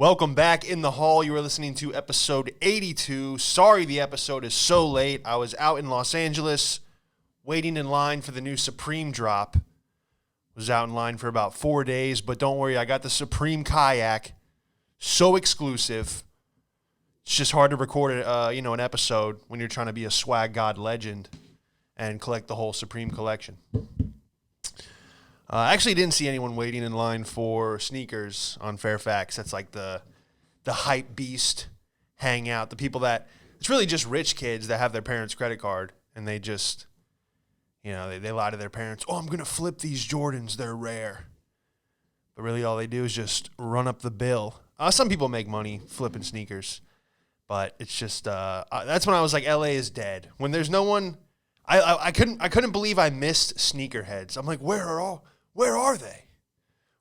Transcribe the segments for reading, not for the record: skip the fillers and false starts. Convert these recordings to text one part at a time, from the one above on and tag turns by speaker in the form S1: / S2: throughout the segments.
S1: Welcome back in the hall. You are listening to episode 82. Sorry the episode is so late. I was out in Los Angeles waiting in line for the new Supreme drop. Was out in line for about 4 days, but don't worry, I got the Supreme kayak. So exclusive. It's just hard to record an episode when you're trying to be a swag god legend and collect the whole Supreme collection. I actually didn't see anyone waiting in line for sneakers on Fairfax. That's like the hype beast hangout. The people that, it's really just rich kids that have their parents' credit card and they just, they lie to their parents. Oh, I'm going to flip these Jordans. They're rare. But really all they do is just run up the bill. Some people make money flipping sneakers, but it's just, that's when I was like, LA is dead. When there's no one, I couldn't believe I missed sneakerheads. I'm like, where are they?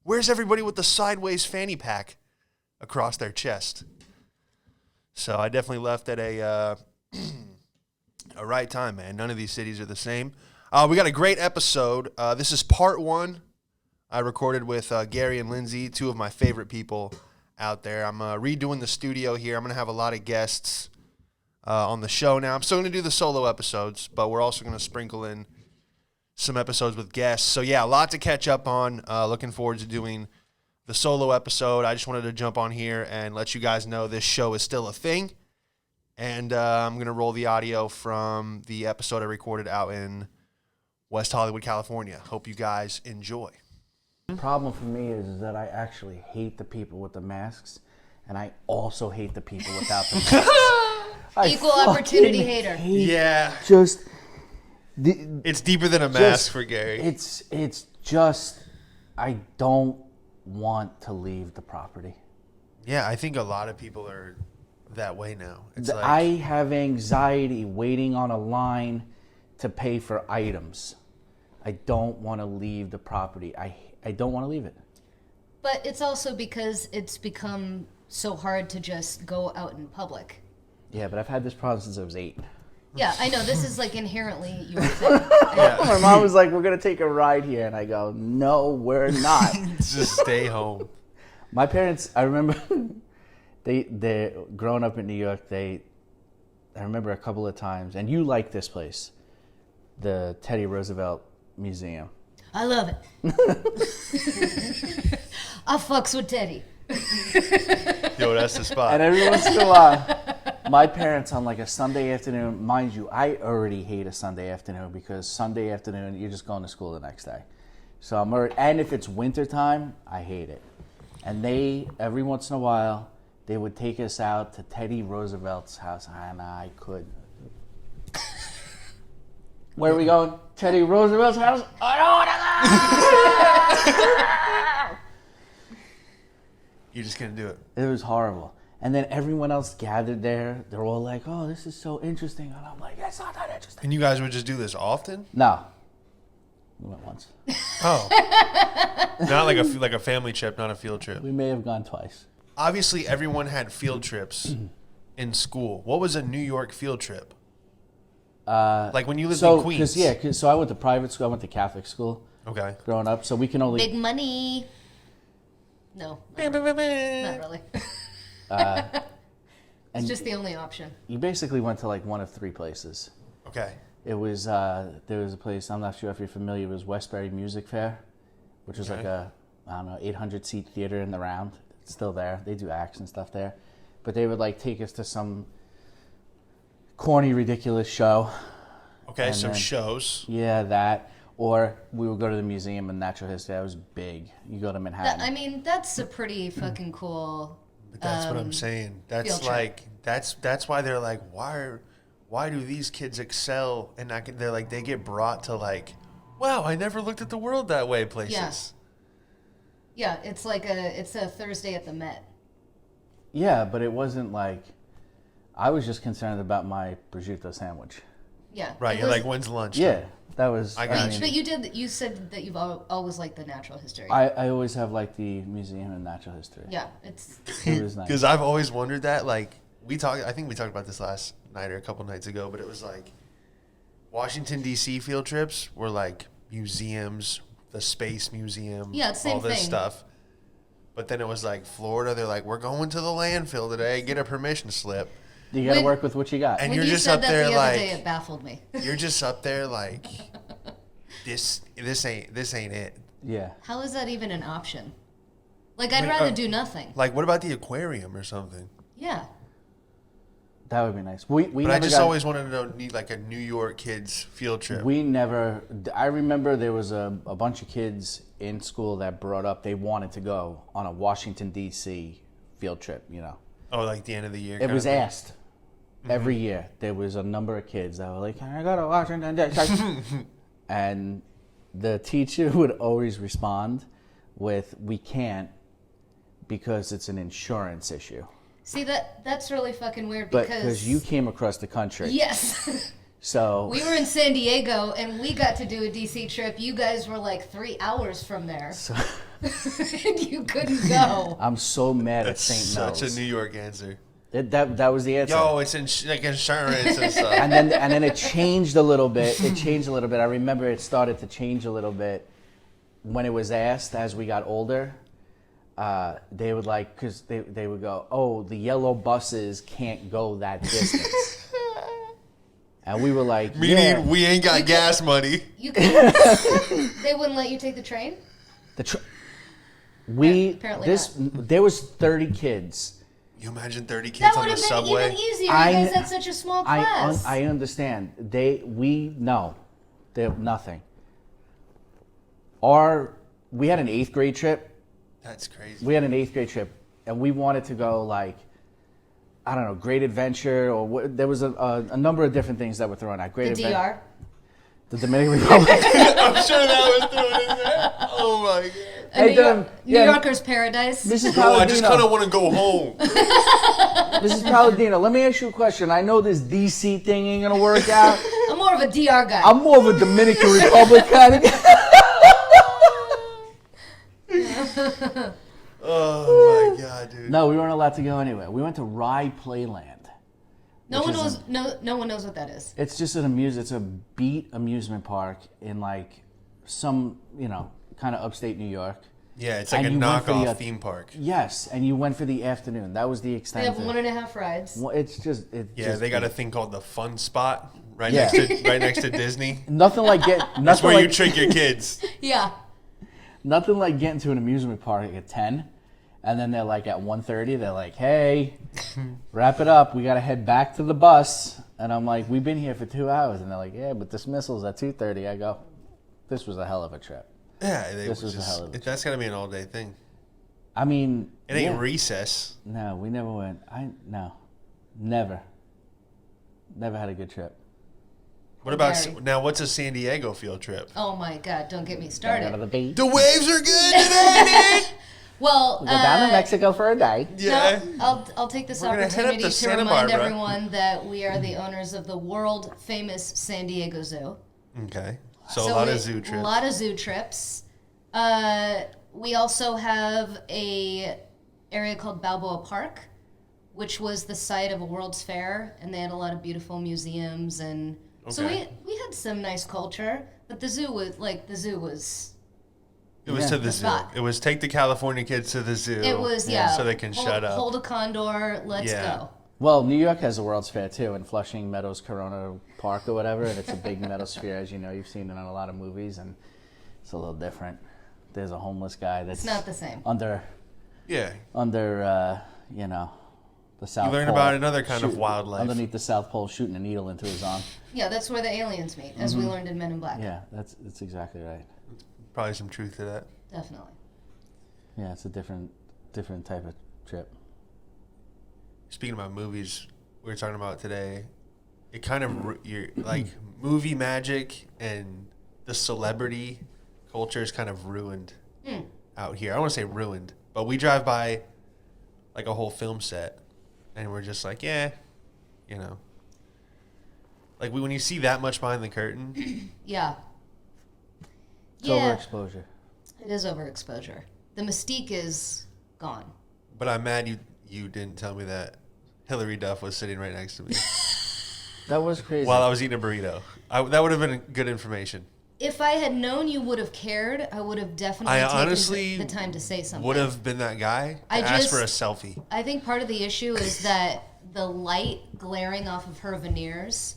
S1: Where's everybody with the sideways fanny pack across their chest? So I definitely left at a right time, man. None of these cities are the same. We got a great episode. This is part one. I recorded with Gary and Lindsay, two of my favorite people out there. I'm redoing the studio here. I'm going to have a lot of guests on the show now. I'm still going to do the solo episodes, but we're also going to sprinkle in some episodes with guests. So, yeah, a lot to catch up on. Looking forward to doing the solo episode. I just wanted to jump on here and let you guys know this show is still a thing. And I'm going to roll the audio from the episode I recorded out in West Hollywood, California. Hope you guys enjoy.
S2: The problem for me is that I actually hate the people with the masks, and I also hate the people without the masks.
S3: Equal opportunity hater.
S1: Yeah.
S2: Just...
S1: it's deeper than a mask for Gary.
S2: It's just, I don't want to leave the property.
S1: Yeah, I think a lot of people are that way now.
S2: I have anxiety waiting on a line to pay for items. I don't want to leave the property. I don't want to leave it.
S3: But it's also because it's become so hard to just go out in public.
S2: Yeah, but I've had this problem since I was 8.
S3: Yeah, I know. This is like inherently your thing.
S2: My mom was like, we're going to take a ride here. And I go, no, we're not.
S1: Just stay home.
S2: My parents, I remember, they growing up in New York, I remember a couple of times, and you like this place, the Teddy Roosevelt Museum.
S3: I love it. I fucks with Teddy.
S1: Yo, that's the spot.
S2: And every once in a while, my parents on like a Sunday afternoon, mind you, I already hate a Sunday afternoon because Sunday afternoon, you're just going to school the next day. So and if it's wintertime, I hate it. And every once in a while, they would take us out to Teddy Roosevelt's house, and I could. Where are we going? Teddy Roosevelt's house? I don't want to go!
S1: You're just going to do it.
S2: It was horrible. And then everyone else gathered there. They're all like, oh, this is so interesting. And I'm like, it's not that interesting.
S1: And you guys would just do this often?
S2: No. We went once.
S1: Oh. Not like a family trip, not a field trip.
S2: We may have gone twice.
S1: Obviously, everyone had field trips in school. What was a New York field trip? Like when you lived in Queens?
S2: So I went to private school. I went to Catholic school.
S1: Okay.
S2: Growing up. So we can only...
S3: Big money. No. Not really. It's just the only option.
S2: You basically went to like one of 3 places.
S1: Okay.
S2: It was, there was a place, I'm not sure if you're familiar, it was Westbury Music Fair, which was like a, 800-seat theater in the round. It's still there. They do acts and stuff there. But they would like take us to some corny, ridiculous show.
S1: Okay, and so shows.
S2: Yeah, that. Or we would go to the Museum of Natural History. That was big. You go to Manhattan.
S3: That's a pretty fucking cool...
S1: But that's what I'm saying. That's like that's why they're like, why do these kids excel and they're like they get brought to like, wow, I never looked at the world that way places.
S3: Yeah, it's like it's a Thursday at the Met.
S2: Yeah, but it wasn't like I was just concerned about my prosciutto sandwich.
S3: Yeah.
S1: Right, you're like, when's lunch?
S2: Yeah. That was.
S3: But you said that you've always liked the natural history.
S2: I always have liked the Museum of Natural History.
S3: Yeah,
S2: it was nice.
S1: Because I've always wondered that. Like I think we talked about this last night or a couple nights ago, but it was like Washington D.C. field trips were like museums, the Space Museum,
S3: same
S1: all this
S3: thing.
S1: stuff. But then it was like Florida. They're like, we're going to the landfill today. Get a permission slip.
S2: You got to work with what you got.
S1: And
S3: when
S1: you're
S3: you
S1: just
S3: said
S1: up
S3: that
S1: there
S3: the
S1: like
S3: other day, it baffled me.
S1: you're just up there like this ain't it.
S2: Yeah.
S3: How is that even an option? Like, I'd rather do nothing.
S1: Like, what about the aquarium or something?
S3: Yeah.
S2: That would be nice. We
S1: But
S2: never
S1: I just
S2: got,
S1: always wanted to need like a New York kids field trip.
S2: We never. I remember there was a bunch of kids in school that brought up they wanted to go on a Washington D.C. field trip. You know,
S1: Oh, like the end of the year.
S2: it was
S1: kind of
S2: asked every year. There was a number of kids that were like, "Can I go to Washington D.C.?" And the teacher would always respond with, "We can't because it's an insurance issue."
S3: See, that's really fucking weird
S2: But
S3: because...
S2: because you came across the country,
S3: Yes.
S2: so
S3: We were in San Diego, and we got to do a D.C. trip. You guys were like 3 hours from there. And you couldn't go.
S2: I'm so mad
S1: That's
S2: at St.
S1: such a New York answer.
S2: That was the answer.
S1: Yo, it's like insurance and stuff.
S2: And then it changed a little bit. I remember it started to change a little bit when it was asked as we got older. They would like, because they would go, oh, the yellow buses can't go that distance. And we were like,
S1: Meaning
S2: yeah.
S1: we ain't got gas money.
S3: You could, they wouldn't let you take the train? Apparently
S2: There was 30 kids.
S1: You imagine 30
S3: That
S1: kids
S3: would
S1: on the
S3: have been
S1: subway?
S3: even easier.
S2: I-
S3: You guys had such a small class.
S2: I understand. Nothing. We had an 8th grade trip.
S1: That's crazy.
S2: We had an 8th grade trip, and we wanted to go like, I don't know, Great Adventure, or there was a number of different things that were thrown out.
S3: the DR?
S2: The Dominican Republic.
S1: I'm sure that was thrown in there. Oh my god.
S3: New Yorker's paradise.
S2: Mrs.
S1: No, I just kind
S2: Palladino,
S1: of want to go home.
S2: Mrs. Palladino, let me ask you a question. I know this DC thing ain't gonna work out.
S3: I'm more of a DR guy.
S2: I'm more of a Dominican Republic kind of guy.
S1: Oh my god, dude.
S2: No, we weren't allowed to go anywhere. We went to Rye Playland.
S3: No one knows what that is.
S2: It's just it's a beat amusement park in like some, kind of upstate New York.
S1: Yeah, it's like
S2: And
S1: a
S2: you went for
S1: knockoff
S2: the,
S1: theme park.
S2: Yes, and you went for the afternoon. That was the
S3: They
S2: extent.
S3: have 1.5 rides.
S2: Well, it's just
S1: Yeah, they got a thing called the Fun Spot right
S2: Yeah.
S1: next to Disney.
S2: nothing like
S1: That's where you trick your kids.
S3: Yeah.
S2: nothing like getting to an amusement park at 10, and then they're like at 1:30, they're like, "Hey, wrap it up. We got to head back to the bus." And I'm like, "We've been here for 2 hours," and they're like, "Yeah, but dismissal's at 2:30." I go, "This was a hell of a trip."
S1: Yeah,
S2: This was a hell of a
S1: that's gotta be an all-day thing.
S2: I mean,
S1: It ain't
S2: yeah.
S1: recess.
S2: No, we never went. Never had a good trip.
S1: What about
S3: Very.
S1: now? What's a San Diego field trip?
S3: Oh my God! Don't get me
S2: Out of
S3: started.
S2: the beach.
S1: The waves are good today, dude.
S3: Well,
S2: Go down to Mexico for a day.
S1: Yeah.
S3: No, I'll take this
S1: We're gonna head up
S3: opportunity
S1: to
S3: to
S1: Santa
S3: remind
S1: Barbara.
S3: everyone that we are the owners of the world famous San Diego Zoo.
S1: Okay. So a lot of zoo trips.
S3: A lot of zoo trips. We also have a area called Balboa Park, which was the site of a World's Fair, and they had a lot of beautiful museums, and so
S1: Okay.
S3: we had some nice culture. But the zoo was
S1: It was
S2: Yeah.
S1: to the zoo.
S3: Spot.
S1: It was take the California kids to the zoo.
S3: it was
S1: so they can shut up.
S3: Hold a condor, let's
S1: Yeah.
S3: go.
S2: Well, New York has a World's Fair too, in Flushing Meadows Corona Park or whatever, and it's a big metasphere, as you know. You've seen it in a lot of movies, and it's a little different. There's a homeless guy that's
S3: It's not the same.
S2: under
S1: Yeah.
S2: the South Pole.
S1: learn about another kind of
S2: shooting-
S1: wildlife.
S2: Underneath the South Pole, shooting a needle into his arm.
S3: Yeah, that's where the aliens meet, as we learned in Men in Black.
S2: Yeah, that's exactly right.
S1: Probably some truth to that.
S3: Definitely.
S2: Yeah, it's a different type of trip.
S1: Speaking about movies, we were talking about today. It kind of you're like movie magic and the celebrity culture is kind of ruined out here. I don't want to say ruined, but we drive by like a whole film set, and we're just like, yeah, like when you see that much behind the curtain.
S3: Yeah.
S2: It's
S3: Yeah,
S2: overexposure.
S3: it is overexposure. The mystique is gone.
S1: But I'm mad you didn't tell me that Hillary Duff was sitting right next to me
S2: That was crazy.
S1: while I was eating a burrito. That would have been good information.
S3: If I had known you would have cared, I would have definitely
S1: honestly
S3: taken the time to say something.
S1: would have been that guy to ask for a selfie.
S3: I think part of the issue is that the light glaring off of her veneers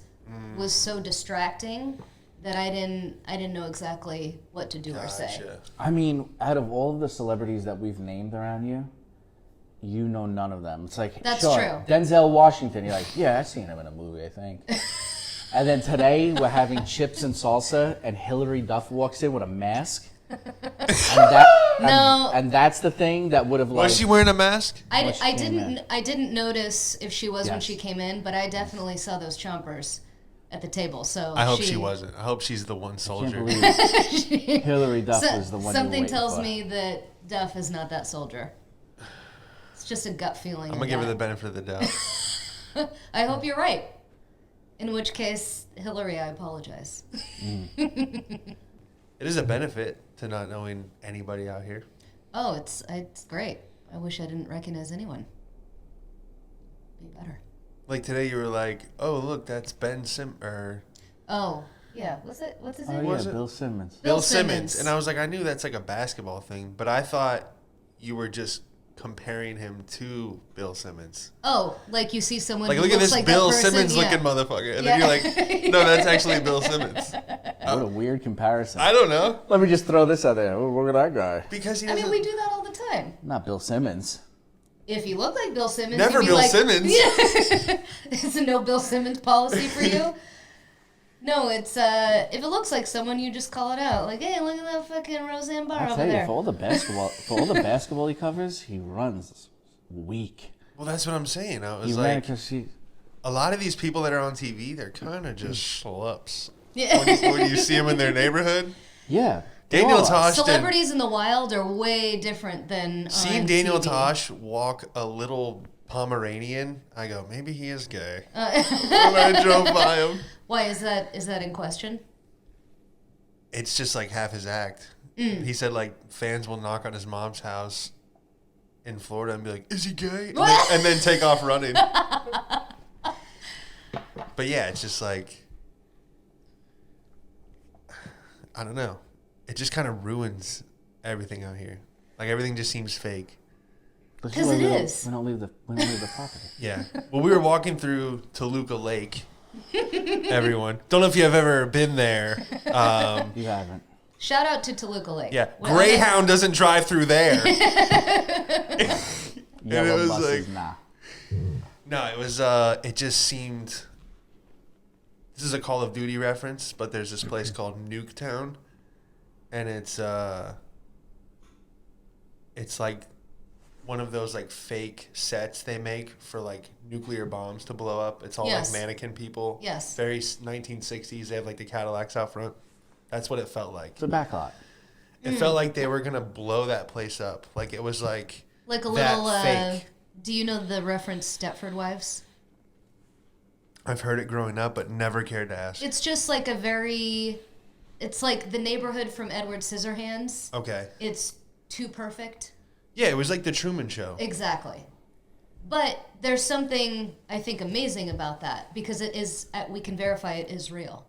S3: was so distracting that I didn't know exactly what to do or say.
S2: I mean, out of all of the celebrities that we've named around you, you know none of them. It's like,
S3: That's
S2: sure,
S3: true.
S2: Denzel Washington, you're like, yeah, I've seen him in a movie, I think. And then today, we're having chips and salsa, and Hillary Duff walks in with a mask. And that's the thing that would have like...
S1: Was she wearing a mask?
S3: I didn't notice if she was when she came in, but I definitely saw those chompers at the table. So
S1: I hope she wasn't. I hope she's the one soldier.
S2: I can't believe Hillary Duff was the one.
S3: Something tells me that Duff is not that soldier. It's just a gut feeling.
S1: I'm gonna give her the benefit of the doubt.
S3: I hope you're right. In which case, Hillary, I apologize.
S1: It is a benefit to not knowing anybody out here.
S3: Oh, it's great. I wish I didn't recognize anyone. Be better.
S1: Like today, you were like, "Oh, look, that's Ben
S3: Oh, yeah. What's his name?
S2: Oh, yeah, Bill Simmons.
S1: Bill Simmons. And I was like, I knew that's like a basketball thing, but I thought you were just comparing him to Bill Simmons.
S3: Oh, like you see someone
S1: like,
S3: who
S1: look at
S3: looks
S1: this
S3: like
S1: Bill
S3: that person?
S1: Simmons looking motherfucker, and then you're like, no, that's actually Bill Simmons.
S2: What a weird comparison.
S1: I don't know.
S2: Let me just throw this out there. Oh, look at that guy.
S1: Because he
S3: I mean, we do that all the time.
S2: Not Bill Simmons.
S3: If you look like Bill Simmons,
S1: Never
S3: you'd be
S1: Bill
S3: like,
S1: Simmons.
S3: Yeah. It's a no Bill Simmons policy for you. No, it's if it looks like someone, you just call it out. Like, hey, look at that fucking Roseanne Barr
S2: I'll
S3: over
S2: tell you,
S3: there.
S2: for all the basketball he covers, he runs weak.
S1: Well, that's what I'm saying. I was
S2: He ran
S1: like,
S2: because
S1: a lot of these people that are on TV, they're kind of just schlups.
S3: Yeah.
S1: When you see them in their neighborhood.
S2: Yeah.
S1: Daniel Tosh.
S3: Celebrities in the wild are way different than
S1: Seeing
S3: on
S1: Daniel
S3: TV.
S1: Tosh walk a little Pomeranian, I go, maybe he is gay. When I drove by him.
S3: Why is that in question?
S1: It's just like half his act. He said like fans will knock on his mom's house in Florida and be like, is he gay? And then take off running. But yeah, it's just like, I don't know. It just kind of ruins everything out here. Like everything just seems fake.
S3: Because it is.
S2: We don't leave the property.
S1: Yeah. Well, we were walking through Toluca Lake. Everyone. Don't know if you have ever been there.
S2: You haven't.
S3: Shout out to Toluca Lake.
S1: Yeah. Greyhound doesn't drive through there.
S2: Yellow
S1: was
S2: buses,
S1: like-
S2: nah.
S1: No, it was, it just seemed, this is a Call of Duty reference, but there's this place called Nuketown, and it's like one of those like fake sets they make for like nuclear bombs to blow up. It's all
S3: Yes.
S1: like mannequin people.
S3: Yes.
S1: Very 1960s. They have like the Cadillacs out front. That's what it felt like.
S2: It's a backlot.
S1: It felt like they were going to blow that place up. Like it was like
S3: Like a
S1: that
S3: little.
S1: fake.
S3: Do you know the reference Stepford Wives?
S1: I've heard it growing up, but never cared to ask.
S3: It's just like a very. It's like the neighborhood from Edward Scissorhands.
S1: Okay.
S3: It's too perfect.
S1: Yeah, it was like the Truman Show.
S3: Exactly. But there's something I think amazing about that because it is. We can verify it is real.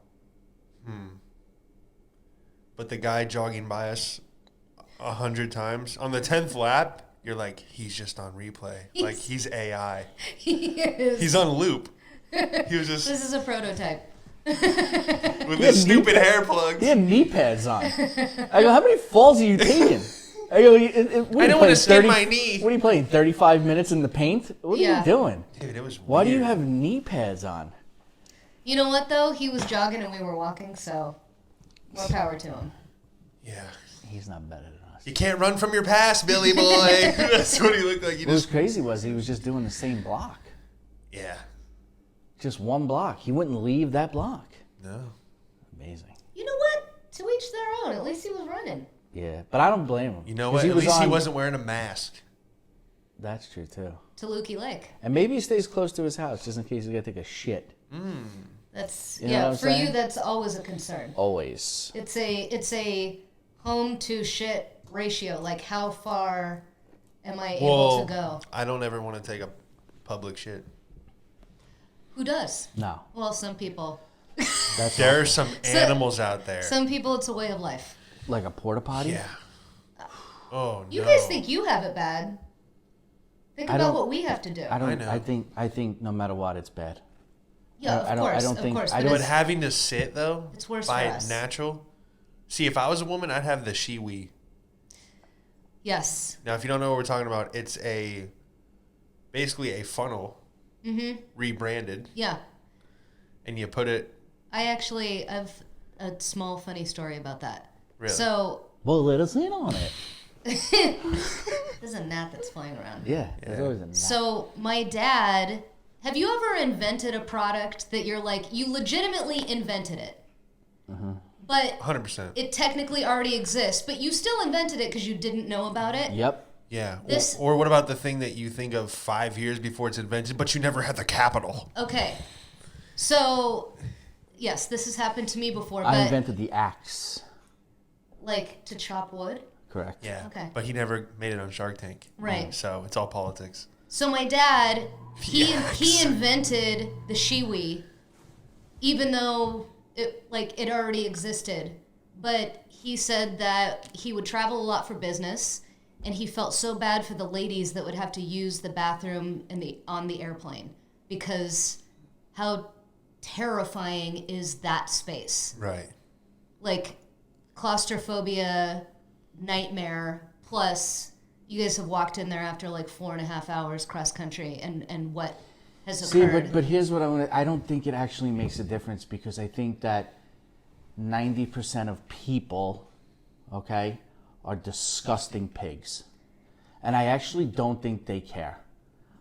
S1: But the guy jogging by us 100 times on the 10th lap, you're like, he's just on replay. Like he's AI.
S3: He is.
S1: He's on loop. He was just
S3: This is a prototype.
S1: with his stupid hair plugs.
S2: He had knee pads on. I go, how many falls are you taking? I go,
S1: I don't want to skid my knee.
S2: What are you playing, 35 minutes in the paint? What are
S3: Yeah.
S2: you doing?
S1: Dude, it was weird.
S2: Why do you have knee pads on?
S3: You know what though? He was jogging and we were walking, so more power to him.
S1: Yeah.
S2: He's not better than us.
S1: You can't run from your past, Billy boy. That's what he looked like.
S2: What was crazy was he was just doing the same block.
S1: Yeah.
S2: Just one block. He wouldn't leave that block.
S1: No.
S2: Amazing.
S3: You know what? To each their own. At least he was running.
S2: Yeah, but I don't blame him.
S1: You know
S2: 'Cause
S1: what? At least he
S2: on-
S1: wasn't wearing a mask.
S2: That's true, too.
S3: To Lukey Lake.
S2: And maybe he stays close to his house just in case he's got to take a shit.
S3: That's
S2: You know what I'm
S3: for you.
S2: saying?
S3: That's always a concern.
S2: Always.
S3: It's a home to shit ratio. Like how far am I able to go?
S1: I don't ever want to take a public shit.
S3: Who does?
S2: No.
S3: Well, some people.
S1: There are some animals out there.
S3: Some people, it's a way of life.
S2: Like a porta potty?
S1: Yeah. Oh,
S3: You
S1: no.
S3: guys think you have it bad. Think
S2: I
S3: about
S2: don't-
S3: what we have to do.
S2: I don't.
S1: know.
S2: I think no matter what, it's bad.
S3: Yeah,
S2: I don't think-
S3: Of course,
S2: I
S3: but
S2: don't-
S1: But
S3: it's-
S1: having to sit, though,
S3: It's worse
S1: by
S3: for us.
S1: natural. See, if I was a woman, I'd have the shiwi.
S3: yes.
S1: Now, if you don't know what we're talking about, it's basically a funnel rebranded,
S3: Yeah.
S1: and you put it.
S3: I actually have a small funny story about that.
S1: Really?
S3: So
S2: Well, let us in on it.
S3: there's a gnat that's flying around.
S2: Yeah, there's always a
S3: So my dad, have you ever invented a product that you're like, you legitimately invented it, but
S1: 100%.
S3: it technically already exists, but you still invented it because you didn't know about it?
S2: Yep.
S1: Yeah.
S3: This-
S1: Or what about the thing that you think of 5 years before it's invented, but you never had the capital?
S3: Okay. So, yes, this has happened to me before,
S2: I
S3: but
S2: invented the axe.
S3: like to chop wood.
S2: Correct.
S1: Yeah.
S3: Okay.
S1: But he never made it on Shark Tank.
S3: Right.
S1: So it's all politics.
S3: So my dad, he
S1: Yikes.
S3: invented the shiwi, even though it already existed. But he said that he would travel a lot for business, and he felt so bad for the ladies that would have to use the bathroom on the airplane because how terrifying is that space?
S1: Right.
S3: Like claustrophobia, nightmare, plus you guys have walked in there after like 4.5 hours cross country and what has
S2: See,
S3: occurred.
S2: but here's what I don't think it actually makes a difference because I think that 90% of people, okay, are disgusting pigs. And I actually don't think they care.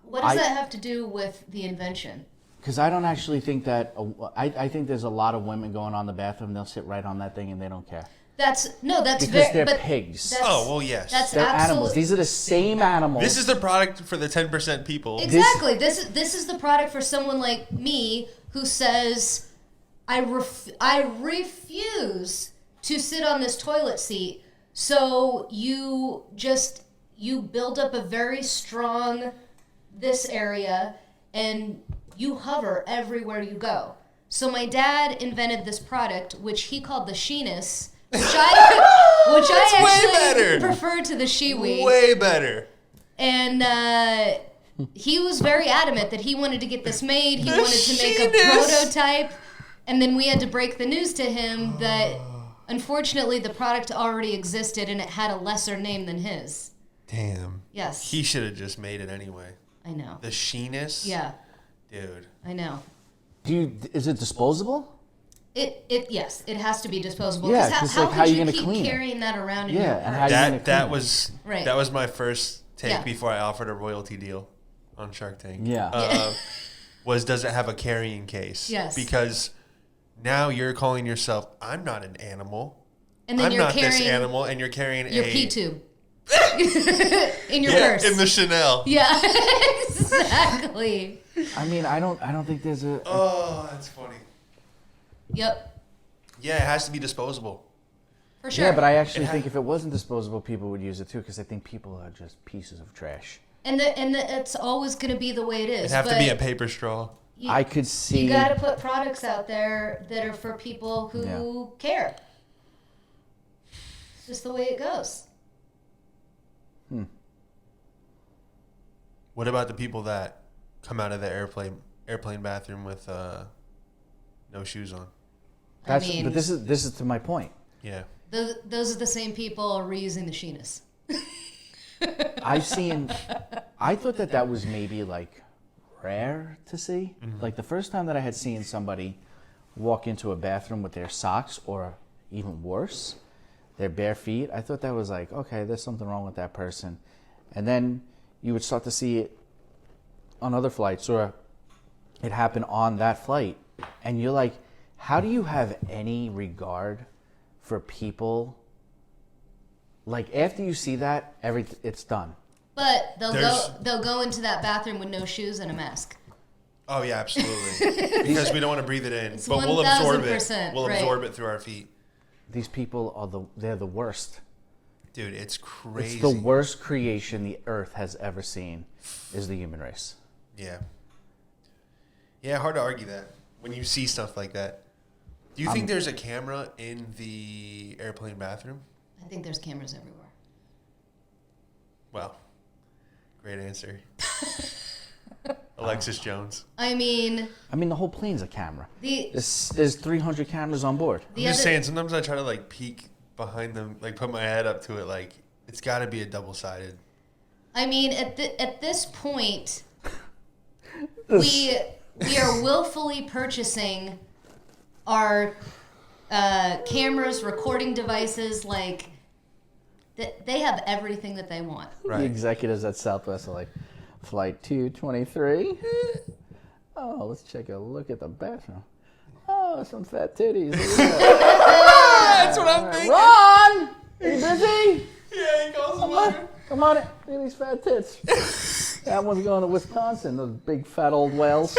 S3: What does that have to do with the invention?
S2: Because I don't actually think that, I think there's a lot of women going on the bathroom, they'll sit right on that thing and they don't care.
S3: That's
S2: Because they're pigs.
S3: that's-
S1: Oh, well, yes.
S3: That's
S2: They're animals.
S3: absolute-
S2: These are the same animals.
S1: This is the product for the 10% people.
S3: Exactly. This is the product for someone like me who says, I refuse to sit on this toilet seat. So you build up a very strong this area and you hover everywhere you go. So my dad invented this product which he called the Sheenus, which I
S1: way
S3: actually
S1: better.
S3: prefer to the Shiwi.
S1: Way better.
S3: And he was very adamant that he wanted to get this made. He
S1: The
S3: wanted to make a
S1: Sheenus.
S3: prototype. And then we had to break the news to him that unfortunately the product already existed and it had a lesser name than his.
S1: Damn.
S3: Yes.
S1: He should have just made it anyway.
S3: I know.
S1: The Sheenus?
S3: Yeah,
S1: Dude.
S3: I know.
S2: Is it disposable?
S3: Yes, it has to be disposable.
S2: Yeah,
S3: 'Cause
S2: 'cause,
S3: how
S2: like, how
S3: could
S2: you
S3: you
S2: gonna
S3: keep
S2: clean it?
S3: carrying that around in
S2: Yeah,
S3: your
S2: and
S3: purse?
S2: how you gonna
S1: That
S2: clean
S1: was
S3: Right.
S1: that was my first take
S3: Yeah.
S1: before I offered a royalty deal on Shark Tank.
S2: Yeah.
S1: Was does it have a carrying case?
S3: Yes.
S1: Because now you're calling yourself, I'm not an animal.
S3: And then
S1: I'm
S3: you're
S1: not this
S3: carrying
S1: animal, and you're carrying
S3: your
S1: a
S3: pee tube in your
S1: yeah,
S3: purse.
S1: in the Chanel.
S3: Yeah, exactly.
S2: I mean, I don't think there's a.
S1: Oh, that's funny.
S3: Yep,
S1: Yeah, it has to be disposable.
S3: for sure.
S2: Yeah, but I actually think if it wasn't disposable, people would use it too because I think people are just pieces of trash.
S3: and it's always going to be the way it is.
S1: It'd have to
S3: but
S1: be a paper straw.
S2: I could see.
S3: You got to put products out there that are for people who care. It's just the way it goes.
S1: What about the people that come out of the airplane bathroom with no shoes on?
S2: That's,
S3: mean-
S2: but this is to my point.
S1: Yeah.
S3: Those are the same people reusing the Sheenus.
S2: I thought that was maybe like rare to see. Like the first time that I had seen somebody walk into a bathroom with their socks or even worse, their bare feet, I thought that was like, okay, there's something wrong with that person. And then you would start to see it on other flights or it happened on that flight. And you're like, how do you have any regard for people? Like after you see that, it's done.
S3: But they'll
S1: There's-
S3: go into that bathroom with no shoes and a mask.
S1: Oh yeah, absolutely. Because we don't want to breathe it in,
S3: It's
S1: but we'll absorb it.
S3: 1000%,
S1: We'll
S3: right.
S1: absorb it through our feet.
S2: These people they're the worst.
S1: Dude, it's crazy.
S2: It's the worst creation the earth has ever seen is the human race.
S1: Yeah. Yeah, hard to argue that when you see stuff like that. Do you think there's a camera in the airplane bathroom?
S3: I think there's cameras everywhere.
S1: Well, great answer. Alexis Jones.
S3: I mean,
S2: the whole plane's a camera.
S3: the
S2: There's 300 cameras on board.
S1: I'm just saying, sometimes I try to like peek behind them, like put my head up to it, like it's got to be a double-sided.
S3: I mean, at this point, we are willfully purchasing our cameras, recording devices, like they have everything that they want.
S1: Right.
S2: The executives at Southwest are like, Flight 223. Oh, let's take a look at the bathroom. Oh, some fat titties.
S1: That's what I'm thinking.
S2: Ron! Are you busy?
S1: Yeah, he goes along.
S2: Come on in. Look at these fat tits. That one's going to Wisconsin, those big fat old whales.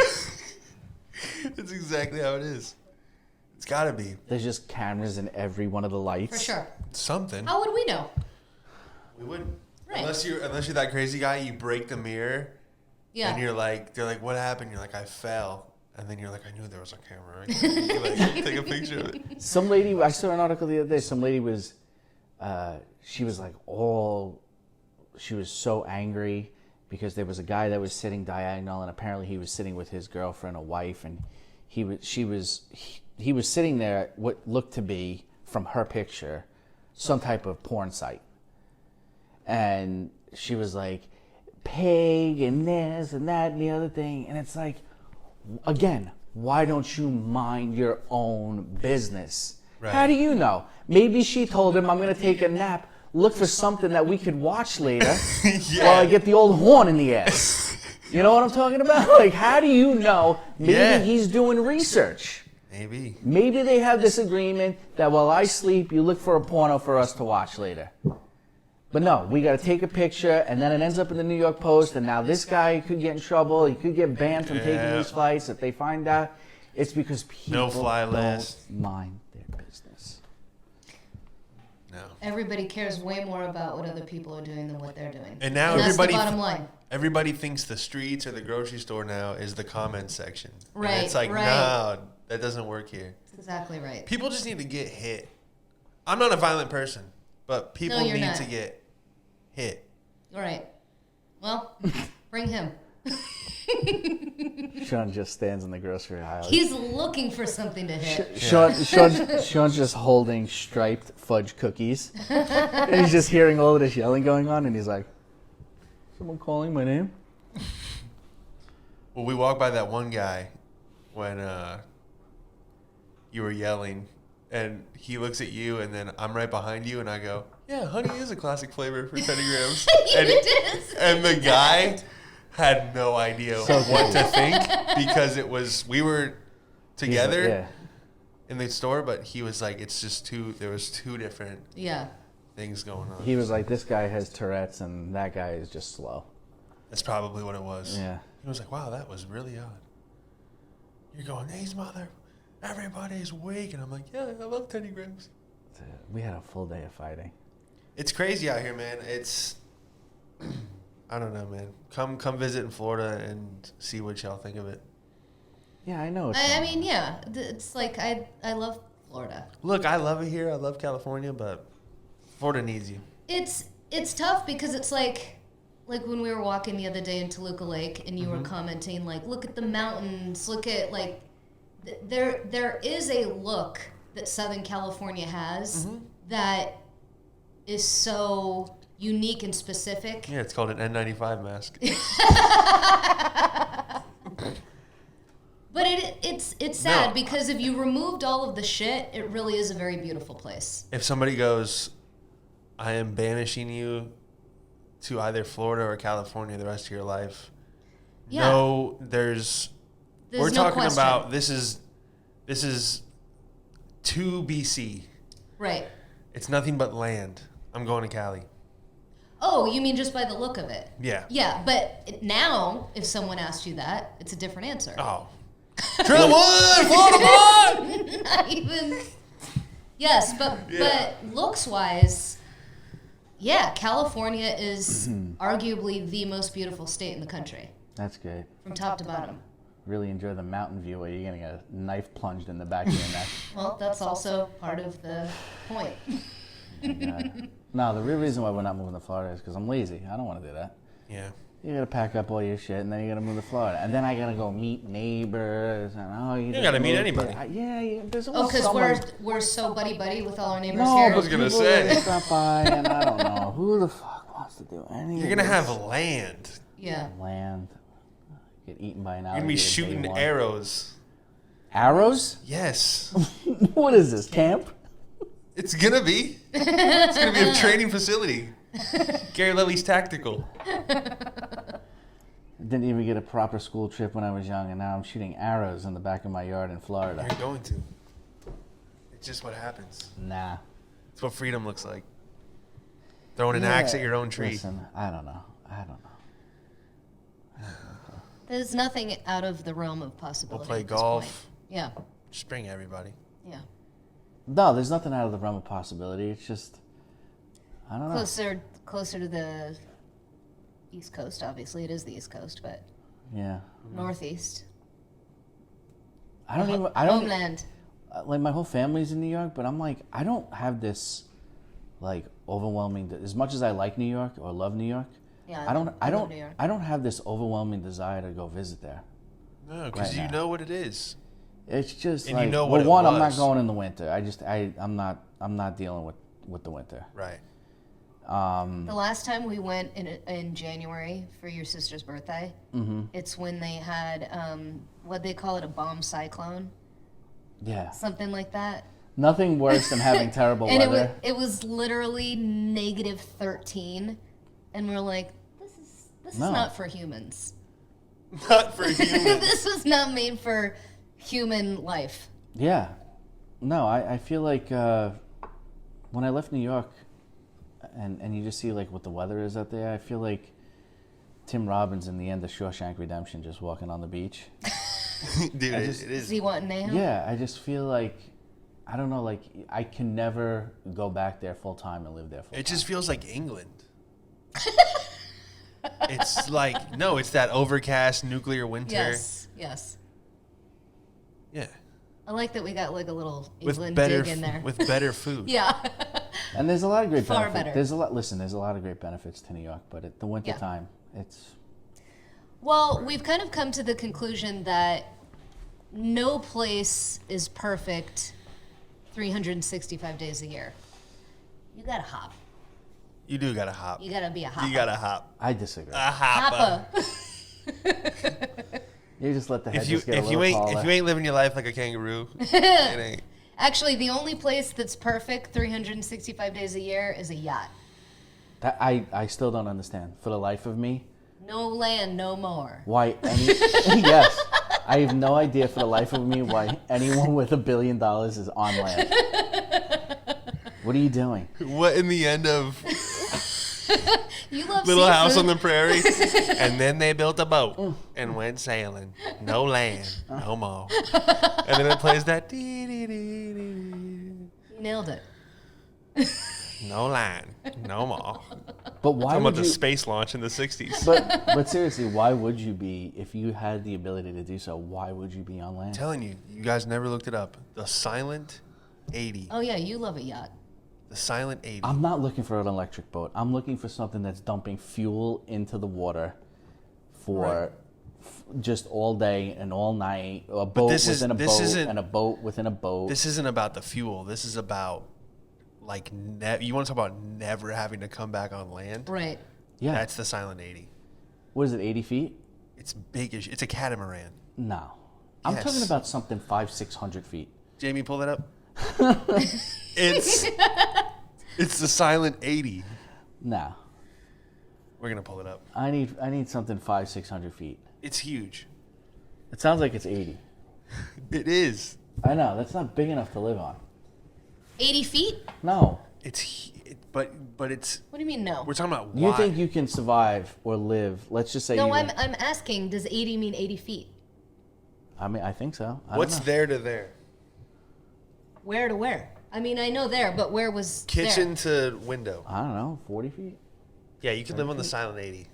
S1: That's exactly how it is. It's got to be.
S2: There's just cameras in every one of the lights.
S3: For sure.
S1: Something.
S3: How would we know?
S1: We wouldn't.
S3: Right.
S1: Unless you're that crazy guy, you break the mirror.
S3: Yeah.
S1: And they're like, what happened? You're like, I fell. And then you're like, I knew there was a camera. Right? You like, take a picture of it.
S2: Some lady, I saw an article the other day. Some lady was, she was so angry because there was a guy that was sitting diagonal, and apparently he was sitting with his girlfriend, a wife, and he was sitting there at what looked to be, from her picture, some type of porn site. And she was like, pig and this and that and the other thing. And it's like, again, why don't you mind your own business?
S1: Right.
S2: How do you know? Maybe she told him, I'm going to take a nap. Look for something that we could watch later while I get the old horn in the ass. You know what I'm talking about? Like, how do you know? Maybe he's doing research.
S1: Maybe.
S2: Maybe they have this agreement that while I sleep, you look for a porno for us to watch later. But no, we got to take a picture, and then it ends up in the New York Post, and now this guy could get in trouble. He could get banned from taking these flights. If they find out, it's because people don't mind their business.
S1: No.
S3: Everybody cares way more about what other people are doing than what they're doing.
S1: And now
S3: that's the bottom line.
S1: Everybody thinks the streets or the grocery store now is the comment section.
S3: Right.
S1: And it's like, no, that doesn't work here.
S3: That's exactly right.
S1: People just need to get hit. I'm not a violent person, but people need to get hit.
S3: All right. Well, bring him.
S2: Sean just stands in the grocery aisle.
S3: He's looking for something to hit.
S2: Sean's just holding striped fudge cookies. And he's just hearing all of this yelling going on, and he's like, someone calling my name?
S1: Well, we walked by that one guy when you were yelling, and he looks at you, and then I'm right behind you, and I go, yeah, honey is a classic flavor for 10 grams. And the guy had no idea what to think because we were together in the store, but he was like, there was two different things going on.
S2: He was like, this guy has Tourette's and that guy is just slow.
S1: That's probably what it was.
S2: Yeah.
S1: He was like, wow, that was really odd. You're going, hey, mother, everybody's weak. And I'm like, yeah, I love 10 grams.
S2: We had a full day of fighting.
S1: It's crazy out here, man. It's, I don't know, man. Come visit in Florida and see what y'all think of it.
S2: Yeah, I know.
S3: I mean, yeah. It's like, I love Florida.
S1: Look, I love it here. I love California, but Florida needs you.
S3: It's tough because it's like when we were walking the other day in Toluca Lake and you were commenting, like, look at the mountains, look at, like, there is a look that Southern California has that is so unique and specific.
S1: Yeah, it's called an N95 mask.
S3: But it's sad because if you removed all of the shit, it really is a very beautiful place.
S1: If somebody goes, I am banishing you to either Florida or California the rest of your life.
S3: Yeah.
S1: No, we're
S3: no
S1: talking
S3: question.
S1: about this is 2 BC.
S3: Right.
S1: It's nothing but land. I'm going to Cali.
S3: Oh, you mean just by the look of it?
S1: Yeah.
S3: Yeah, but now, if someone asked you that, it's a different answer.
S1: Oh. Trillwood, Florida boy!
S3: Not even. Yes, but looks-wise, yeah, California is arguably the most beautiful state in the country.
S2: That's good.
S3: From top to bottom.
S2: really enjoy the mountain view where you're getting a knife plunged in the back of your neck.
S3: Well, that's also part of the point.
S2: No, the real reason why we're not moving to Florida is because I'm lazy. I don't want to do that.
S1: Yeah.
S2: You gotta pack up all your shit, and then you gotta move to Florida, and then I gotta go meet neighbors, and
S1: you gotta meet anybody.
S2: Yeah, there's
S3: Oh,
S2: always
S3: because
S2: someone.
S3: we're so buddy with all our neighbors
S2: No,
S3: here.
S2: but
S1: I was gonna
S2: people
S1: say.
S2: that stop by, and I don't know who the fuck wants to do anything.
S1: You're gonna have land.
S3: Yeah.
S2: Land, get eaten by an
S1: You're
S2: alligator.
S1: gonna be
S2: day
S1: shooting
S2: one.
S1: arrows.
S2: Arrows?
S1: Yes.
S2: What is this, camp?
S1: It's gonna be. It's gonna be a training facility. Gary Levy's Tactical.
S2: Didn't even get a proper school trip when I was young, and now I'm shooting arrows in the back of my yard in Florida.
S1: You're going to. It's just what happens.
S2: Nah.
S1: It's what freedom looks like. Throwing an axe at your own tree.
S2: Listen, I don't know.
S3: There's nothing out of the realm of possibility.
S1: We'll play
S3: at this
S1: golf.
S3: point. Yeah.
S1: Just bring everybody.
S3: Yeah.
S2: No, there's nothing out of the realm of possibility. It's just, I don't know.
S3: Closer to the East Coast. Obviously, it is the East Coast, but
S2: Yeah.
S3: Northeast.
S2: I don't
S3: Homeland.
S2: like my whole family's in New York, but I'm like, I don't have this like overwhelming, as much as I like New York or love New York,
S3: Yeah.
S2: I
S3: love New York.
S2: don't have this overwhelming desire to go visit there.
S1: No, because
S2: Right
S1: you
S2: now.
S1: know what it is.
S2: It's just
S1: And
S2: like,
S1: you know what
S2: well,
S1: it
S2: I'm not
S1: was.
S2: going in the winter. I'm not dealing with the winter.
S1: Right.
S3: The last time we went in January for your sister's birthday, it's when they had what they call it, a bomb cyclone,
S2: Yeah.
S3: something like that.
S2: Nothing worse than having terrible
S3: And
S2: weather.
S3: it was literally -13, and we're like, this is
S2: No.
S3: not for humans.
S1: Not for humans.
S3: This was not made for human life.
S2: Yeah. No, I feel like when I left New York and you just see like what the weather is out there, I feel like Tim Robbins in the end of Shawshank Redemption just walking on the beach.
S1: Dude, it
S3: Does
S1: is.
S3: he want Nahum?
S2: Yeah, I just feel like, I don't know, like I can never go back there full time and live there full time.
S1: It just feels like England. It's like, no, it's that overcast nuclear winter.
S3: Yes. Yes.
S1: Yeah.
S3: I like that we got like a little
S1: With
S3: England
S1: better,
S3: dig in there.
S1: with better food.
S3: Yeah.
S2: And there's a lot of great
S3: Far
S2: benefits.
S3: better.
S2: There's a lot of great benefits to New York, but at the winter
S3: Yeah.
S2: time, it's
S3: Well, we've kind of come to the conclusion that no place is perfect 365 days a year. You gotta hop.
S1: You do gotta hop.
S3: You gotta be a hopper.
S1: You gotta hop.
S2: I disagree.
S1: A hopper.
S3: Hopper.
S2: You just let the head
S1: If you
S2: just get a
S1: if you
S2: little
S1: ain't
S2: taller.
S1: if you ain't living your life like a kangaroo, it ain't.
S3: Actually, the only place that's perfect 365 days a year is a yacht.
S2: That I still don't understand for the life of me
S3: No land, no more.
S2: why any yes. I have no idea for the life of me why anyone with $1 billion is on land. What are you doing?
S1: What in the end of
S3: You love
S1: Little House
S3: seafood.
S1: on the Prairie? And then they built a boat and went sailing. No land, no more. And then it plays that dee-dee-dee-dee-dee.
S3: You nailed it.
S1: No land, no more.
S2: But why
S1: Talking
S2: would
S1: about the
S2: you?
S1: space launch in the 60s.
S2: But seriously, why would you be if you had the ability to do so? Why would you be on land?
S1: Telling you, you guys never looked it up. The Silent 80.
S3: Oh yeah, you love a yacht.
S1: The Silent 80.
S2: I'm not looking for an electric boat. I'm looking for something that's dumping fuel into the water for just all day and all night. A boat
S1: this
S2: within a
S1: this
S2: boat
S1: isn't-
S2: and a boat within a boat.
S1: This isn't about the fuel. This is about, like, you want to talk about never having to come back on land?
S3: Right.
S2: Yeah.
S1: That's the Silent 80.
S2: What is it, 80 feet?
S1: It's big. It's a catamaran.
S2: No. I'm
S1: Yes.
S2: talking about something 500-600 feet.
S1: Jamie, pull that up. It's the Silent 80.
S2: No.
S1: We're gonna pull it up.
S2: I need something 500-600 feet.
S1: It's huge.
S2: It sounds like it's 80.
S1: It is.
S2: I know, that's not big enough to live on.
S3: 80 feet?
S2: No.
S1: But it's.
S3: What do you mean no?
S1: We're talking about
S2: You
S1: why.
S2: think you can survive or live? Let's just say
S3: No,
S2: you.
S3: I'm asking, does 80 mean 80 feet?
S2: I mean, I think so. I don't
S1: What's
S2: know.
S1: there to there?
S3: Where to where? I mean, I know there, but where was
S1: Kitchen
S3: there?
S1: to window.
S2: I don't know, 40 feet?
S1: Yeah, you can live on the Silent 80.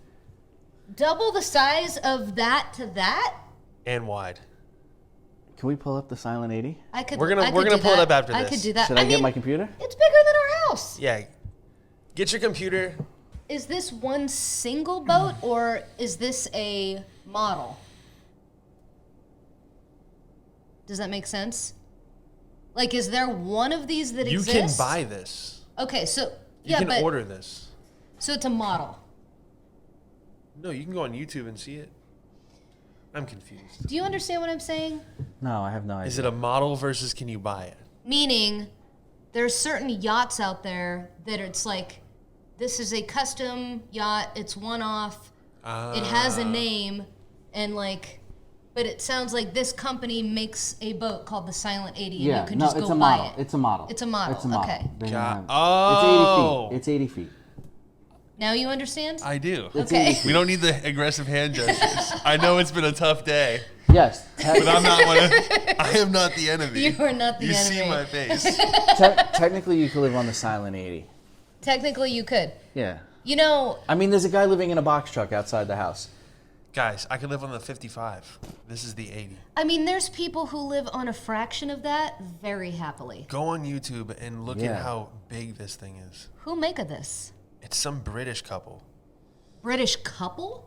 S3: Double the size of that to that?
S1: and wide.
S2: Can we pull up the Silent 80?
S1: We're gonna pull it up after this.
S3: I could do that.
S2: Should I get my computer?
S3: It's bigger than our house.
S1: Yeah. Get your computer.
S3: Is this one single boat or is this a model? Does that make sense? Like, is there one of these that exists?
S1: You can buy this.
S3: Okay, so
S1: You can order this.
S3: So it's a model.
S1: No, you can go on YouTube and see it. I'm confused.
S3: Do you understand what I'm saying?
S2: No, I have no idea.
S1: Is it a model versus can you buy it?
S3: Meaning, there's certain yachts out there that it's like, this is a custom yacht. It's one-off. It has a name, and like, but it sounds like this company makes a boat called the Silent 80, and you can just go buy it.
S2: It's a model.
S3: It's a model.
S2: It's a model.
S3: Okay.
S2: It's 80 feet.
S3: Now you understand?
S1: I do.
S3: Okay.
S1: We don't need the aggressive hand gestures. I know it's been a tough day.
S2: Yes.
S1: But I'm not one of, I am not the enemy.
S3: You are not the
S1: You
S3: enemy.
S1: see my face.
S2: Technically, you could live on the Silent 80.
S3: Technically, you could.
S2: Yeah.
S3: You know,
S2: I mean, there's a guy living in a box truck outside the house.
S1: Guys, I could live on the 55. This is the 80.
S3: I mean, there's people who live on a fraction of that very happily.
S1: Go on YouTube and look at how big this thing is.
S3: Who make of this?
S1: It's some British couple.
S3: British couple?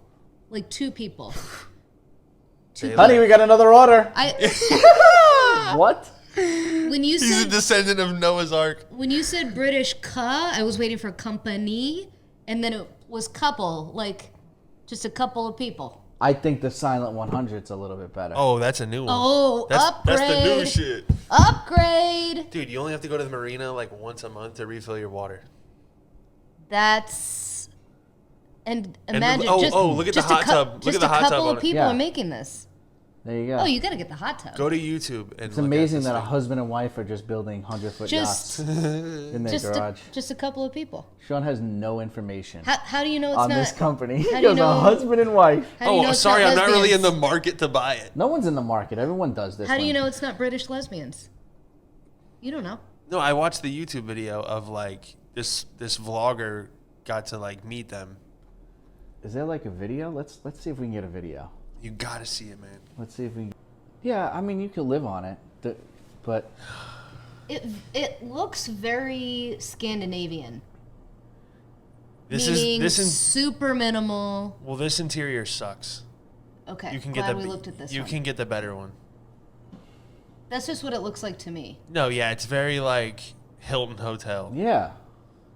S3: Like two people.
S2: Honey, we got another order. What?
S3: When you
S1: He's
S3: said
S1: a descendant of Noah's Ark.
S3: when you said British I was waiting for company, and then it was couple, like just a couple of people.
S2: I think the Silent 100's a little bit better.
S1: Oh, that's a new one.
S3: Oh, upgrade!
S1: That's the new shit.
S3: Upgrade!
S1: Dude, you only have to go to the marina like once a month to refill your water.
S3: That's and
S1: And
S3: imagine
S1: look at the hot tub. Look at the hot tub
S3: Just a couple
S1: on
S3: of
S1: it.
S3: people
S2: Yeah.
S3: are making this.
S2: There you go.
S3: Oh, you gotta get the hot tub.
S1: Go to YouTube and
S2: It's amazing that a husband and wife are just building 100-foot
S3: Just-
S2: yachts in their garage.
S3: Just a couple of people.
S2: Sean has no information
S3: How do you know it's
S2: on
S3: not
S2: this company. He
S3: how do you
S2: goes, a
S3: know-
S2: husband and wife.
S3: How do you know it's
S1: sorry,
S3: not
S1: I'm not really in the
S3: lesbians?
S1: market to buy it.
S2: No one's in the market. Everyone does this
S3: How do
S2: one.
S3: you know it's not British lesbians? You don't know.
S1: No, I watched the YouTube video of like this vlogger got to like meet them.
S2: Is there like a video? Let's see if we can get a video.
S1: You gotta see it, man.
S2: Let's see if we can. Yeah, I mean, you could live on it, but
S3: It looks very Scandinavian.
S1: This
S3: meaning
S1: is
S3: super minimal.
S1: well, this interior sucks.
S3: Okay,
S1: You can
S3: glad
S1: get
S3: we
S1: the
S3: looked at this
S1: you
S3: one.
S1: can get the better one.
S3: That's just what it looks like to me.
S1: No, yeah, it's very like Hilton Hotel.
S2: yeah.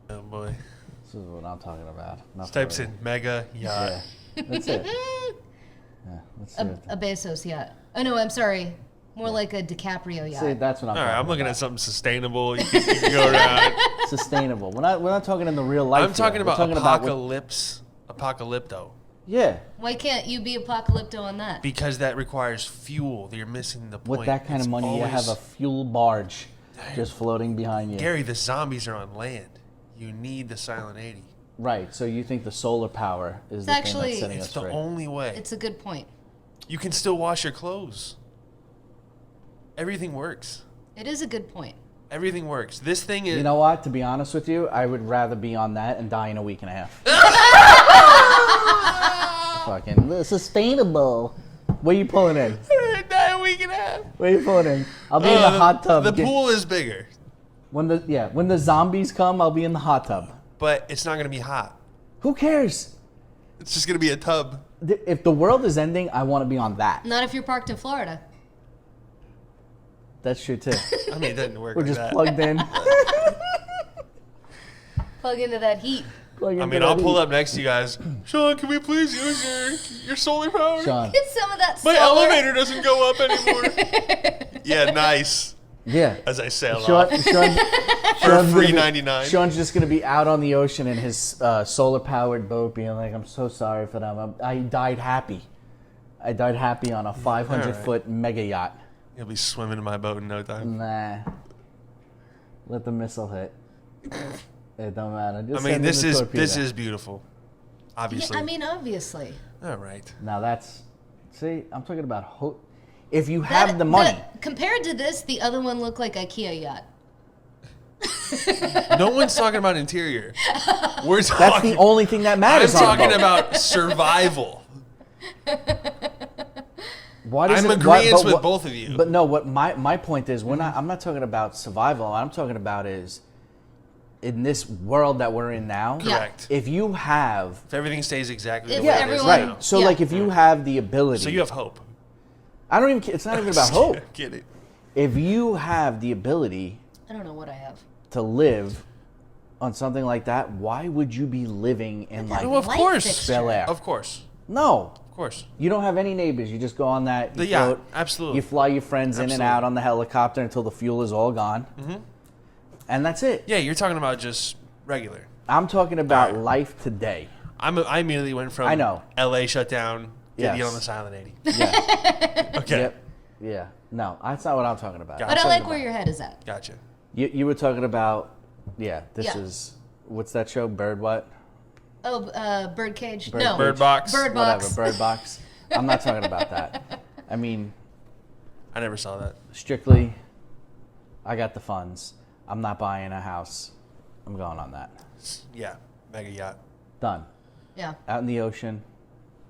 S1: Oh boy.
S2: This is what I'm talking about.
S1: This types in mega yacht.
S2: Yeah, that's it. Yeah, let's see.
S3: A Bezos yacht. Oh no, I'm sorry. More like a DiCaprio yacht.
S2: See, that's what I'm
S1: All right,
S2: talking
S1: I'm looking
S2: about.
S1: at something sustainable. You can go around.
S2: Sustainable. We're not talking in the real life.
S1: I'm talking
S2: here.
S1: about
S2: We're talking about
S1: apocalypto.
S2: yeah,
S3: Why can't you be apocalypto on that?
S1: Because that requires fuel. You're missing the point.
S2: with that kind
S1: It's
S2: of money, you have a
S1: always-
S2: fuel barge just floating behind you.
S1: Gary, the zombies are on land. You need the Silent 80.
S2: Right. So you think the solar power is the thing
S3: actually-
S2: that's setting
S1: It's
S2: us
S1: the
S2: free?
S1: only way.
S3: It's a good point.
S1: You can still wash your clothes. Everything works.
S3: It is a good point.
S1: Everything works. This thing is.
S2: You know what? To be honest with you, I would rather be on that and die in a week and a half. Fucking sustainable. Where you pulling in?
S1: we can have.
S2: Where you pulling in? I'll be in the hot tub.
S1: The pool is bigger,
S2: When the zombies come, I'll be in the hot tub.
S1: but it's not going to be hot.
S2: Who cares?
S1: It's just going to be a tub.
S2: If the world is ending, I want to be on that.
S3: Not if you're parked in Florida.
S2: That's true too.
S1: I mean, it doesn't work
S2: We're
S1: like
S2: just
S1: that.
S2: plugged in.
S3: Plug into that heat.
S1: I mean, I'll pull up next to you guys. Sean, can we please use your solar power?
S2: Sean.
S3: Get some of that
S1: My
S3: solar.
S1: elevator doesn't go up anymore. Yeah, nice.
S2: Yeah.
S1: As I sail
S2: Sean,
S1: off.
S2: Sean's
S1: free
S2: gonna be-
S1: $99.
S2: Sean's just gonna be out on the ocean in his solar-powered boat, being like, "I'm so sorry for them. I died happy. I died happy on a 500-foot mega yacht.
S1: You'll be swimming in my boat in no time.
S2: Nah. Let the missile hit. It don't matter. Just
S1: I mean,
S2: send in
S1: this
S2: the
S1: is
S2: torpedo.
S1: beautiful.
S3: Yeah,
S1: Obviously.
S3: I mean, obviously.
S1: All right.
S2: Now that's. See, I'm talking about. If you have the money.
S3: Compared to this, the other one looked like IKEA yacht.
S1: No one's talking about interior. We're
S2: That's
S1: talking.
S2: the only thing that matters.
S1: I'm
S2: on a
S1: talking
S2: boat.
S1: about survival.
S2: Why does
S1: I'm agreeing with both of you.
S2: But no, what my point is, I'm not talking about survival. What I'm talking about is in this world that we're in now.
S1: Correct.
S2: If you have,
S1: if everything stays exactly the
S3: If
S1: way it is
S3: everyone-
S2: right.
S1: now.
S2: So
S3: Yeah.
S2: like, if you have the ability,
S1: So you have hope.
S2: I don't even. It's not even about hope.
S1: Get it?
S2: If you have the ability
S3: I don't know what I have.
S2: to live on something like that, why would you be living in like
S1: Oh, of
S3: Light
S1: course.
S3: fixture.
S2: Bel Air?
S1: Of course.
S2: No.
S1: Of course.
S2: You don't have any neighbors. You just go on that.
S1: The
S2: you
S1: yacht.
S2: float,
S1: Absolutely.
S2: You fly your friends in and
S1: Absolutely.
S2: out on the helicopter until the fuel is all gone. Mm-hmm. And that's it.
S1: Yeah, you're talking about just regular.
S2: I'm talking about
S1: Alright.
S2: life today.
S1: I immediately went from
S2: I know.
S1: LA shut down, get you
S2: Yes.
S1: on the Silent 80.
S2: Yeah.
S1: Okay.
S2: Yep. Yeah. No, that's not what I'm talking about.
S1: Got
S3: But
S1: it.
S3: I like where your head is at.
S1: Gotcha.
S2: You were talking about, this
S3: Yeah.
S2: is, what's that show? Bird what?
S3: Oh, Birdcage.
S2: Bird-
S3: No.
S1: Bird Box.
S3: Bird
S2: Whatever.
S3: Box.
S2: Bird Box. I'm not talking about that. I mean,
S1: I never saw that.
S2: strictly, I got the funds. I'm not buying a house. I'm going on that.
S1: Yeah. Mega yacht.
S2: Done.
S3: Yeah.
S2: Out in the ocean,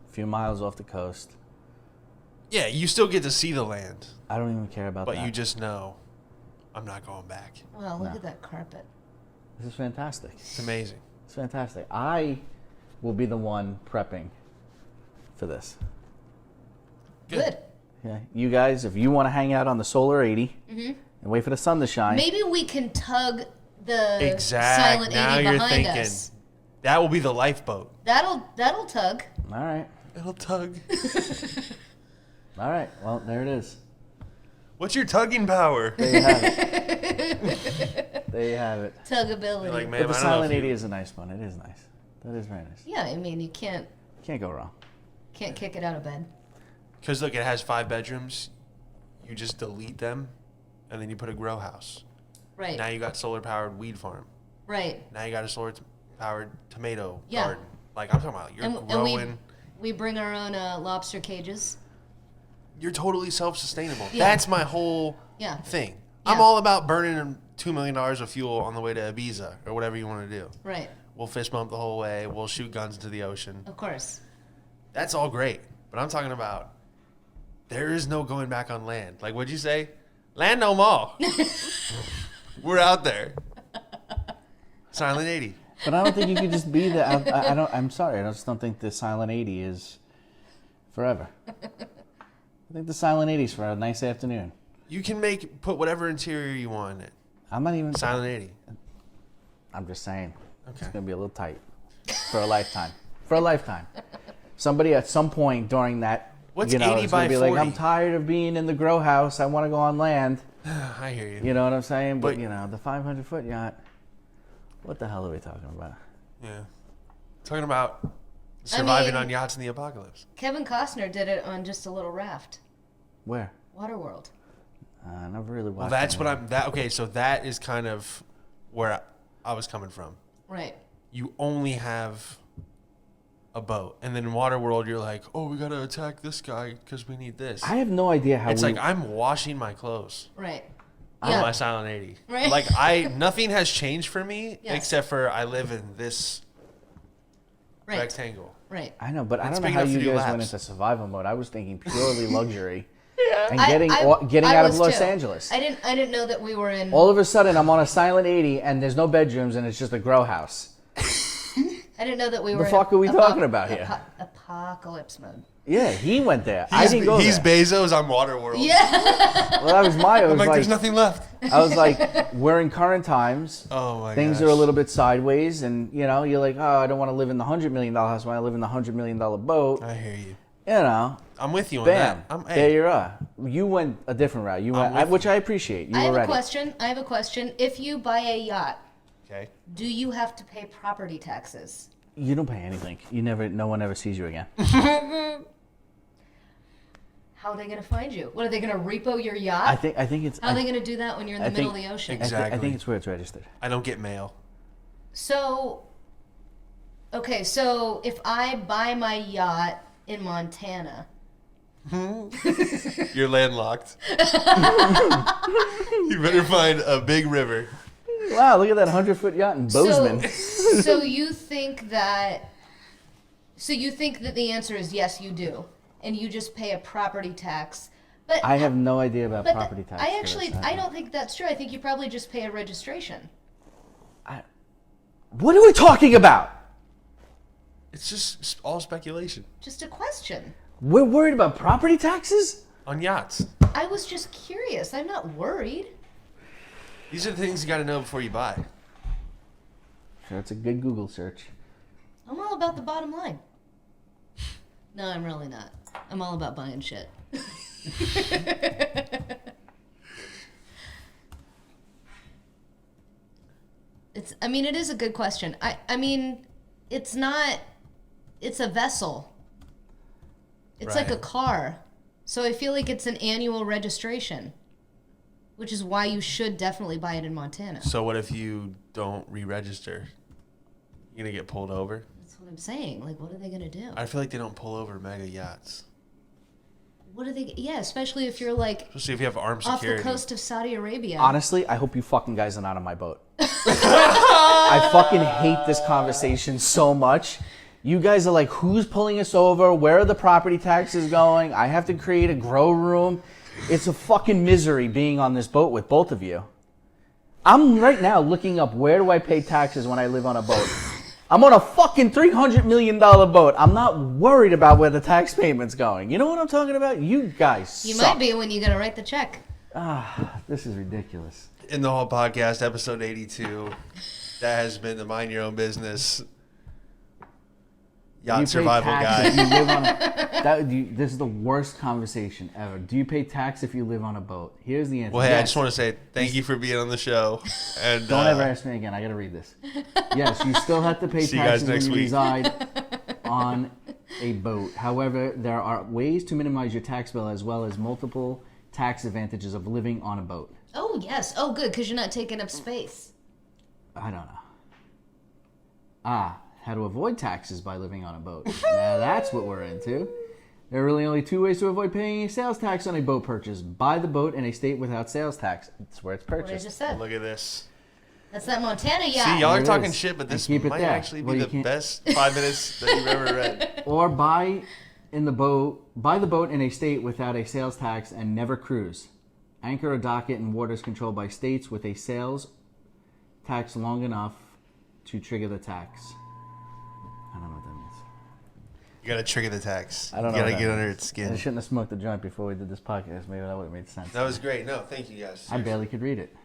S2: a few miles off the coast.
S1: Yeah, you still get to see the land,
S2: I don't even care about
S1: but
S2: that.
S1: you just know I'm not going back.
S3: Well, look
S2: No.
S3: at that carpet.
S2: This is fantastic.
S1: It's amazing.
S2: It's fantastic. I will be the one prepping for this.
S3: Good.
S2: Yeah, you guys, if you want to hang out on the Solar 80 and wait for the sun to shine,
S3: Maybe we can tug the
S1: Exact.
S3: Silent
S1: Now
S3: 80
S1: you're
S3: behind
S1: thinking.
S3: us.
S1: That will be the lifeboat.
S3: That'll tug.
S2: all right,
S1: It'll tug.
S2: all right. Well, there it is.
S1: What's your tugging power?
S2: There you have it. There you have it.
S3: Tugability.
S1: You're like,
S2: But
S1: man,
S2: the
S1: I don't know
S2: Silent
S1: if
S2: 80
S1: you-
S2: is a nice one. It is nice. That is very nice.
S3: Yeah, I mean you can't
S2: Can't go wrong.
S3: kick it out of bed.
S1: Because look, it has 5 bedrooms. You just delete them, and then you put a grow house.
S3: Right.
S1: Now you got solar powered weed farm.
S3: Right.
S1: Now you got a solar powered tomato
S3: Yeah.
S1: garden. Like I'm talking about, you're growing.
S3: And we bring our own lobster cages.
S1: You're totally self-sustainable.
S3: Yeah.
S1: That's my whole
S3: Yeah.
S1: thing.
S3: Yeah.
S1: I'm all about burning $2 million of fuel on the way to Ibiza or whatever you want to do.
S3: Right.
S1: We'll fist bump the whole way. We'll shoot guns into the ocean.
S3: Of course.
S1: That's all great. But I'm talking about there is no going back on land. Like, what'd you say? Land no more. We're out there. Silent 80.
S2: But I don't think you could just be the. I don't. I'm sorry. I just don't think the Silent 80 is forever. I think the Silent 80 is for a nice afternoon.
S1: You can put whatever interior you want in it.
S2: I'm not even.
S1: Silent 80.
S2: I'm just saying. It's
S1: Okay.
S2: gonna be a little tight for a lifetime. For a lifetime. Somebody at some point during that.
S1: What's
S2: you know,
S1: 80
S2: is gonna
S1: by
S2: be like,
S1: 40?
S2: I'm tired of being in the grow house. I want to go on land.
S1: I hear you.
S2: You know what I'm saying? But
S1: But-
S2: you know, the 500-foot yacht. What the hell are we talking about?
S1: Yeah. Talking about surviving
S3: mean-
S1: on yachts in the apocalypse.
S3: Kevin Costner did it on just a little raft.
S2: Where?
S3: Waterworld.
S2: I never really watched.
S1: Well, that's
S2: that
S1: what
S2: movie.
S1: okay, so that is kind of where I was coming from.
S3: Right.
S1: You only have a boat. And then in Waterworld, you're like, oh, we got to attack this guy because we need this.
S2: I have no idea how
S1: It's
S2: we.
S1: like I'm washing my clothes
S3: Right.
S1: on
S3: Yeah.
S1: my Silent 80.
S3: Right.
S1: Like nothing has changed for me
S3: Yes.
S1: except for I live in this
S3: Right.
S1: rectangle.
S3: Right.
S2: I know, but I
S1: It's
S2: don't know
S1: big
S2: how
S1: enough
S2: you
S1: to do
S2: guys went
S1: laps.
S2: into survival mode. I was thinking purely luxury and
S3: I-
S2: getting
S3: I-
S2: getting
S3: I
S2: out of
S3: was
S2: Los
S3: too.
S2: Angeles.
S3: I didn't know that we were in.
S2: All of a sudden, I'm on a Silent 80 and there's no bedrooms and it's just a grow house.
S3: I didn't know that we
S2: The
S3: were.
S2: fuck
S3: in
S2: are we talking about here?
S3: Apocalypse mode.
S2: Yeah, he went there. I didn't go
S1: He's
S2: there.
S1: Bezos on Waterworld.
S3: Yeah.
S2: Well, that was my. I was
S1: I'm like,
S2: like,
S1: there's nothing left.
S2: I was like, we're in current times.
S1: Oh my
S2: Things
S1: gosh.
S2: are a little bit sideways, and you know, you're like, oh, I don't want to live in the $100 million house. I want to live in the $100 million boat.
S1: I hear you.
S2: You know,
S1: I'm with you on
S2: bam,
S1: that.
S2: there you are. You went a different route. You went,
S1: with
S2: which I appreciate. You
S3: I
S2: were
S3: have
S2: ready.
S3: I have a question. If you buy a yacht,
S1: Okay.
S3: do you have to pay property taxes?
S2: You don't pay anything. You never. No one ever sees you again.
S3: How are they going to find you? What are they going to repo your yacht?
S2: I think it's.
S3: How are they going to do that when you're in the
S2: I
S3: middle
S2: think-
S3: of the ocean?
S2: I
S1: Exactly.
S2: think it's where it's registered.
S1: I don't get mail.
S3: So, okay, so if I buy my yacht in Montana,
S1: You're landlocked. You better find a big river.
S2: Wow, look at that 100-foot yacht in Bozeman.
S3: so you think that the answer is yes, you do. and you just pay a property tax. But
S2: I have no idea about property tax.
S3: I don't think that's true. I think you probably just pay a registration.
S2: What are we talking about?
S1: It's just all speculation.
S3: Just a question.
S2: We're worried about property taxes?
S1: On yachts.
S3: I was just curious. I'm not worried.
S1: These are the things you got to know before you buy.
S2: Sure, it's a good Google search.
S3: I'm all about the bottom line. No, I'm really not. I'm all about buying shit. It is a good question. It's a vessel. It's like a car. So I feel like it's an annual registration, which is why you should definitely buy it in Montana.
S1: So what if you don't re-register? You're going to get pulled over?
S3: That's what I'm saying. Like, what are they going to do?
S1: I feel like they don't pull over mega yachts.
S3: What are they? Yeah, especially if you're like...
S1: Especially if you have armed
S3: off
S1: security.
S3: the coast of Saudi Arabia.
S2: Honestly, I hope you fucking guys are not on my boat. I fucking hate this conversation so much. You guys are like, who's pulling us over? Where are the property taxes going? I have to create a grow room. It's a fucking misery being on this boat with both of you. I'm right now looking up where do I pay taxes when I live on a boat. I'm on a fucking $300 million boat. I'm not worried about where the tax payment's going. You know what I'm talking about? You guys suck.
S3: Might be when you gotta write the check.
S2: This is ridiculous.
S1: In the whole podcast, episode 82, that has been the Mind Your Own Business Yacht Survival Guide.
S2: This is the worst conversation ever. Do you pay tax if you live on a boat? Here's the answer.
S1: Well, hey, yes. I just want to say thank you for being on the show. And
S2: don't ever ask me again. I got to read this. Yes, you still have to pay taxes when you reside on a boat. However, there are ways to minimize your tax bill as well as multiple tax advantages of living on a boat.
S3: Oh, yes. Oh, good, because you're not taking up space.
S2: I don't know. How to avoid taxes by living on a boat. Now that's what we're into. There are really only two ways to avoid paying a sales tax on a boat purchase. Buy the boat in a state without sales tax. That's where it's purchased.
S3: What I just said.
S1: Look at this.
S3: That's that Montana yacht.
S1: See, y'all are talking shit, but this might actually be the best 5 minutes that you've ever read.
S2: Or buy the boat in a state without a sales tax and never cruise. Anchor a docket in waters controlled by states with a sales tax long enough to trigger the tax. I don't know what that means.
S1: You gotta trigger the tax.
S2: I don't know.
S1: You gotta get under its skin.
S2: I shouldn't have smoked the joint before we did this podcast. Maybe that would have made sense.
S1: That was great. No, thank you guys.
S2: I barely could read it.